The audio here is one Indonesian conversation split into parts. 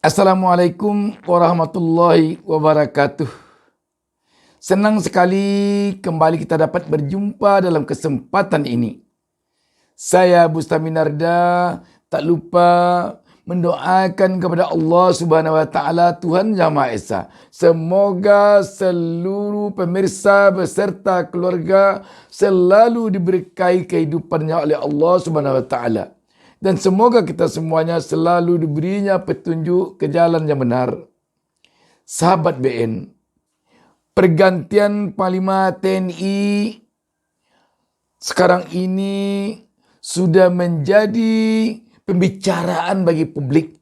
Assalamualaikum warahmatullahi wabarakatuh. Senang sekali kembali kita dapat berjumpa dalam kesempatan ini. Saya Bustami Narda tak lupa mendoakan kepada Allah Subhanahu wa taala, Tuhan Yang Maha Esa. Semoga seluruh pemirsa beserta keluarga selalu diberkahi kehidupannya oleh Allah Subhanahu wa taala. Dan semoga kita semuanya selalu diberinya petunjuk ke jalan yang benar. Sahabat BN, pergantian Panglima TNI sekarang ini sudah menjadi pembicaraan bagi publik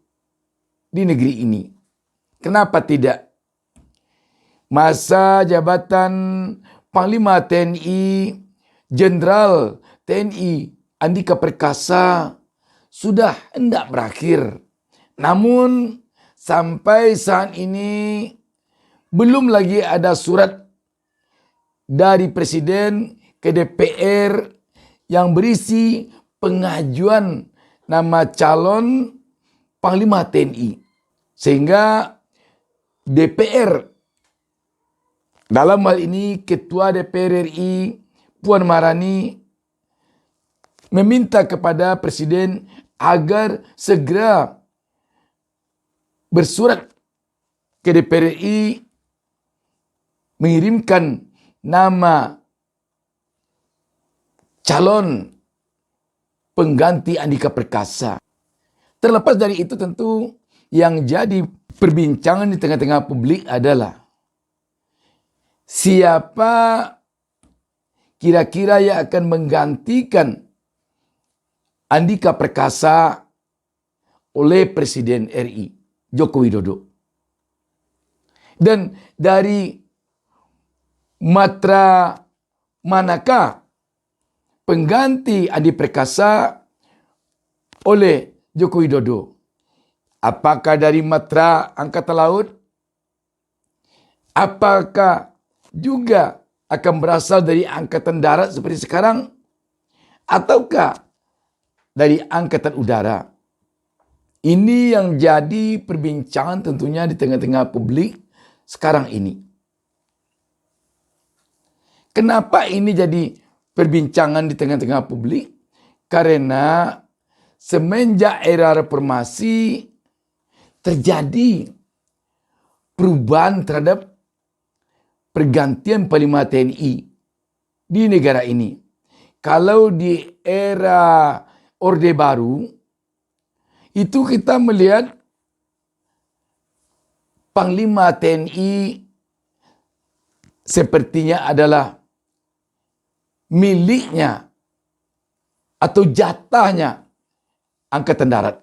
di negeri ini. Kenapa tidak? Masa jabatan Panglima TNI Jenderal TNI Andika Perkasa sudah hendak berakhir. Namun sampai saat ini belum lagi ada surat dari Presiden ke DPR yang berisi pengajuan nama calon Panglima TNI. Sehingga DPR, dalam hal ini Ketua DPR RI Puan Maharani, meminta kepada Presiden agar segera bersurat ke DPR RI mengirimkan nama calon pengganti Andika Perkasa. Terlepas dari itu, tentu yang jadi perbincangan di tengah-tengah publik adalah siapa kira-kira yang akan menggantikan Andika Perkasa oleh Presiden RI Joko Widodo. Dan dari matra manakah pengganti Andi Perkasa oleh Joko Widodo? Apakah dari matra Angkatan Laut? Apakah juga akan berasal dari Angkatan Darat seperti sekarang? Ataukah dari Angkatan Udara? Ini yang jadi perbincangan tentunya di tengah-tengah publik sekarang ini. Kenapa ini jadi perbincangan di tengah-tengah publik? Karena semenjak era reformasi terjadi perubahan terhadap pergantian Panglima TNI di negara ini. Kalau di era Orde Baru, itu kita melihat Panglima TNI sepertinya adalah miliknya atau jatahnya Angkatan Darat.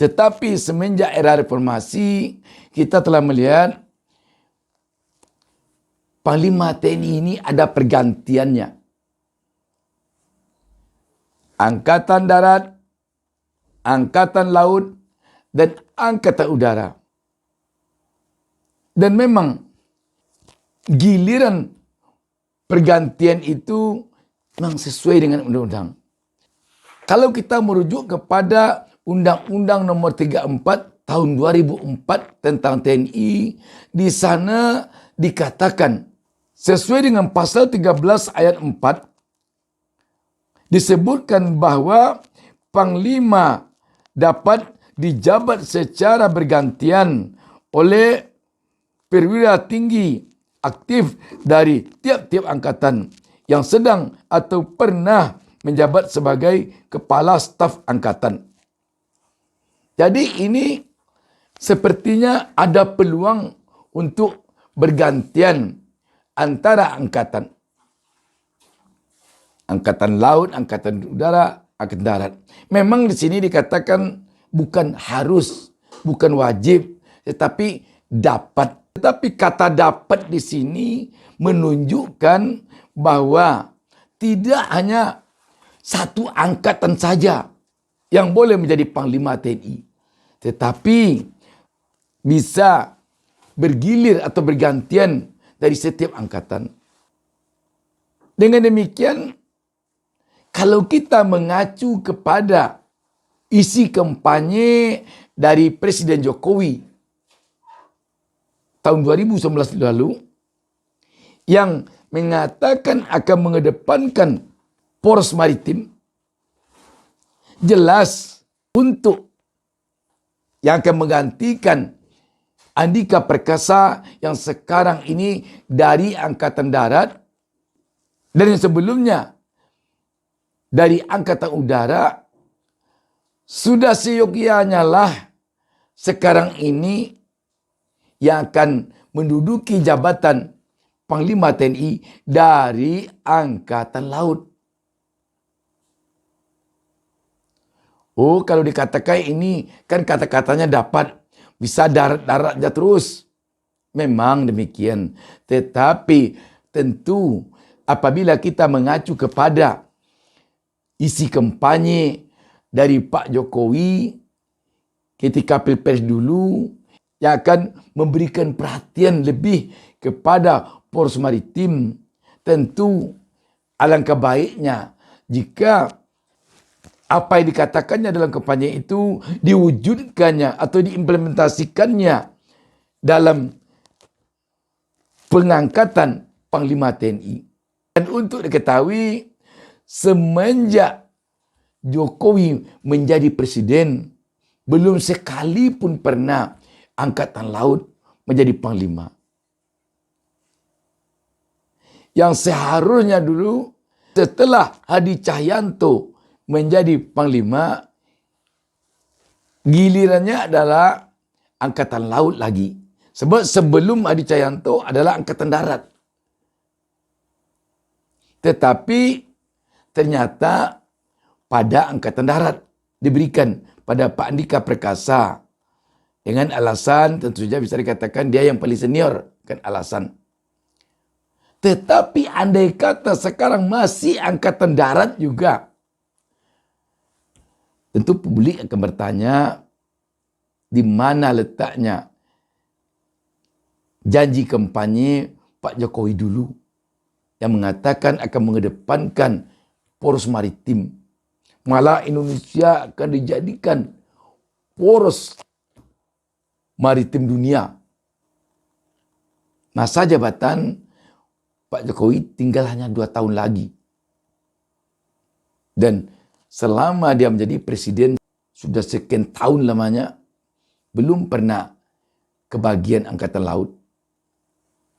Tetapi semenjak era reformasi, kita telah melihat Panglima TNI ini ada pergantiannya. Angkatan Darat, Angkatan Laut, dan Angkatan Udara. Dan memang giliran pergantian itu memang sesuai dengan undang-undang. Kalau kita merujuk kepada Undang-Undang Nomor 34 Tahun 2004 tentang TNI, di sana dikatakan sesuai dengan pasal 13 ayat 4 disebutkan bahwa Panglima dapat dijabat secara bergantian oleh perwira tinggi aktif dari tiap-tiap angkatan yang sedang atau pernah menjabat sebagai kepala staf angkatan. Jadi ini sepertinya ada peluang untuk bergantian antara angkatan. Angkatan Laut, Angkatan Udara, Angkatan Darat. Memang di sini dikatakan bukan harus, bukan wajib, tetapi dapat. Tetapi kata dapat di sini menunjukkan bahwa tidak hanya satu angkatan saja yang boleh menjadi Panglima TNI. Tetapi bisa bergilir atau bergantian dari setiap angkatan. Dengan demikian, kalau kita mengacu kepada isi kampanye dari Presiden Jokowi tahun 2019 lalu yang mengatakan akan mengedepankan poros maritim, jelas untuk yang akan menggantikan Andika Perkasa yang sekarang ini dari Angkatan Darat dan yang sebelumnya dari Angkatan Udara, sudah seyogyanya lah sekarang ini yang akan menduduki jabatan Panglima TNI dari Angkatan Laut. Oh, kalau dikatakan ini kan kata-katanya dapat bisa darat-darat aja terus. Memang demikian. Tetapi tentu apabila kita mengacu kepada isi kampanye dari Pak Jokowi ketika Pilpres dulu yang akan memberikan perhatian lebih kepada poros maritim, tentu alangkah baiknya jika apa yang dikatakannya dalam kampanye itu diwujudkannya atau diimplementasikannya dalam pengangkatan Panglima TNI. Dan untuk diketahui, semenjak Jokowi menjadi presiden, belum sekalipun pernah Angkatan Laut menjadi panglima. Yang seharusnya dulu setelah Hadi Cahyanto menjadi panglima, gilirannya adalah Angkatan Laut lagi. Sebab sebelum Hadi Cahyanto adalah Angkatan Darat. Tetapi ternyata pada Angkatan Darat diberikan pada Pak Andika Perkasa dengan alasan tentu saja bisa dikatakan dia yang paling senior, kan alasan. Tetapi andai kata sekarang masih Angkatan Darat juga, tentu publik akan bertanya di mana letaknya janji kampanye Pak Jokowi dulu yang mengatakan akan mengedepankan poros maritim. Malah Indonesia akan dijadikan poros maritim dunia. Masa jabatan Pak Jokowi tinggal hanya 2 tahun lagi. Dan selama dia menjadi presiden, sudah sekian tahun lamanya, belum pernah kebagian Angkatan Laut.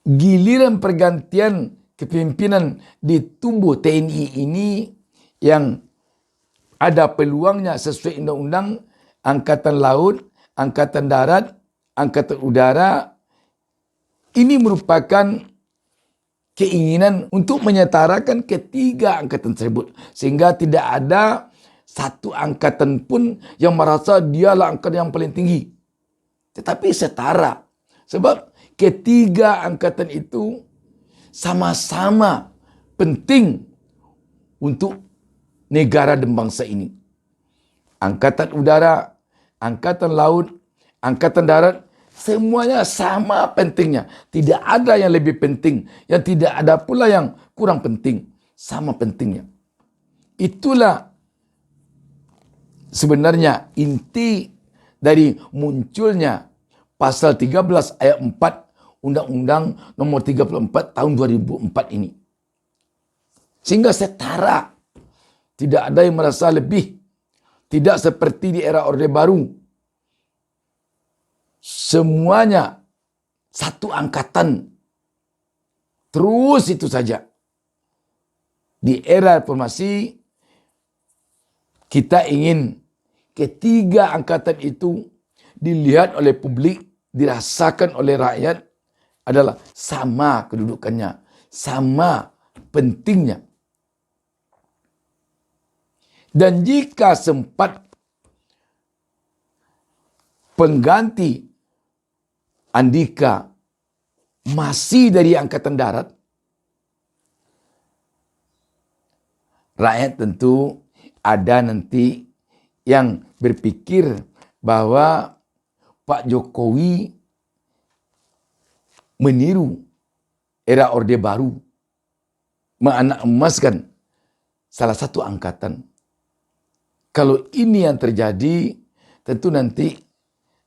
Giliran pergantian kepimpinan di tubuh TNI ini yang ada peluangnya sesuai undang-undang Angkatan Laut, Angkatan Darat, Angkatan Udara. Ini merupakan keinginan untuk menyetarakan ketiga angkatan tersebut. Sehingga tidak ada satu angkatan pun yang merasa dialah angkatan yang paling tinggi. Tetapi setara. Sebab ketiga angkatan itu sama-sama penting untuk negara dan bangsa ini. Angkatan Udara, Angkatan Laut, Angkatan Darat, semuanya sama pentingnya. Tidak ada yang lebih penting. Yang tidak ada pula yang kurang penting. Sama pentingnya. Itulah sebenarnya inti dari munculnya pasal 13 ayat 4 Undang-Undang nomor 34 tahun 2004 ini. Sehingga setara. Tidak ada yang merasa lebih. Tidak seperti di era Orde Baru. Semuanya satu angkatan. Terus itu saja. Di era reformasi, kita ingin ketiga angkatan itu dilihat oleh publik, dirasakan oleh rakyat adalah sama kedudukannya, sama pentingnya. Dan jika sempat pengganti Andika masih dari Angkatan Darat, rakyat tentu ada nanti yang berpikir bahwa Pak Jokowi meniru era Orde Baru, menganak emaskan salah satu angkatan. Kalau ini yang terjadi, tentu nanti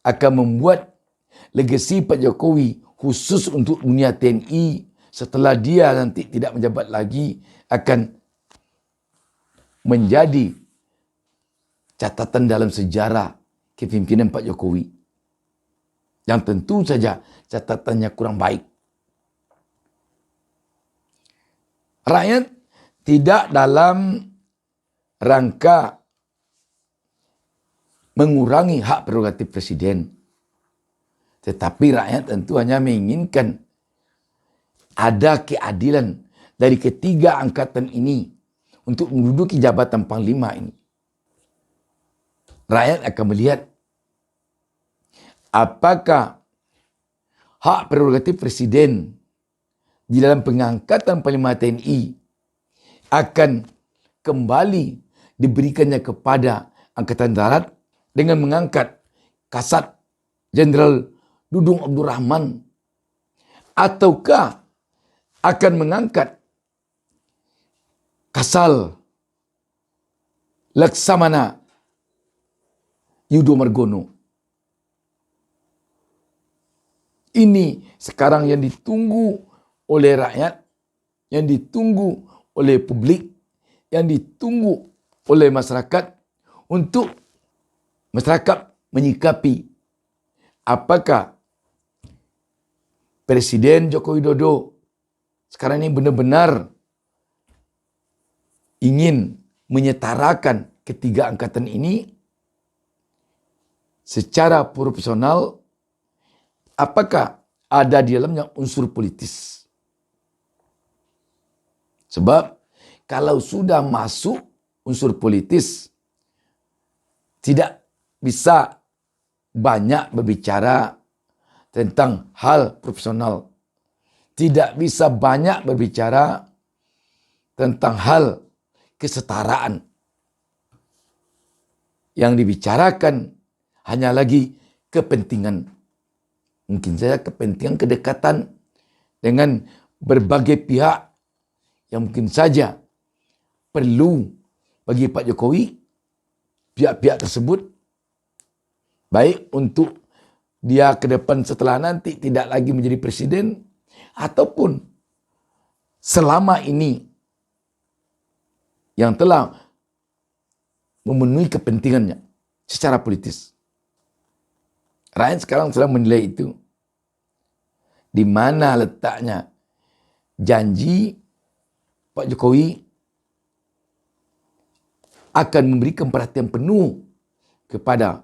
akan membuat legasi Pak Jokowi khusus untuk dunia TNI setelah dia nanti tidak menjabat lagi akan menjadi catatan dalam sejarah kepimpinan Pak Jokowi. Yang tentu saja catatannya kurang baik. Rakyat tidak dalam rangka mengurangi hak prerogatif presiden. Tetapi rakyat tentu hanya menginginkan ada keadilan dari ketiga angkatan ini untuk menduduki jabatan panglima ini. Rakyat akan melihat apakah hak prerogatif presiden di dalam pengangkatan Panglima TNI akan kembali diberikannya kepada Angkatan Darat dengan mengangkat Kasat Jenderal Dudung Abdul Rahman, ataukah akan mengangkat Kasal Laksamana Yudo Margono. Ini sekarang yang ditunggu oleh rakyat, yang ditunggu oleh publik, yang ditunggu oleh masyarakat untuk masyarakat menyikapi apakah Presiden Joko Widodo sekarang ini benar-benar ingin menyetarakan ketiga angkatan ini secara proporsional, apakah ada di dalamnya unsur politis. Sebab kalau sudah masuk unsur politis, tidak bisa banyak berbicara tentang hal profesional. Tidak bisa banyak berbicara tentang hal kesetaraan. Yang dibicarakan hanya lagi kepentingan. Mungkin saja kepentingan kedekatan dengan berbagai pihak yang mungkin saja perlu bagi Pak Jokowi, pihak-pihak tersebut, baik untuk dia ke depan setelah nanti tidak lagi menjadi presiden, ataupun selama ini yang telah memenuhi kepentingannya secara politis. Rakyat sekarang sedang menilai itu. Di mana letaknya janji Pak Jokowi akan memberikan perhatian penuh kepada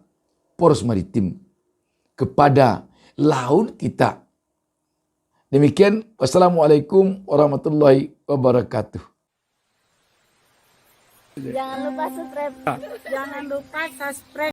poros maritim, kepada laut kita. Demikian, wassalamualaikum warahmatullahi wabarakatuh. Jangan lupa subscribe. Jangan lupa subscribe.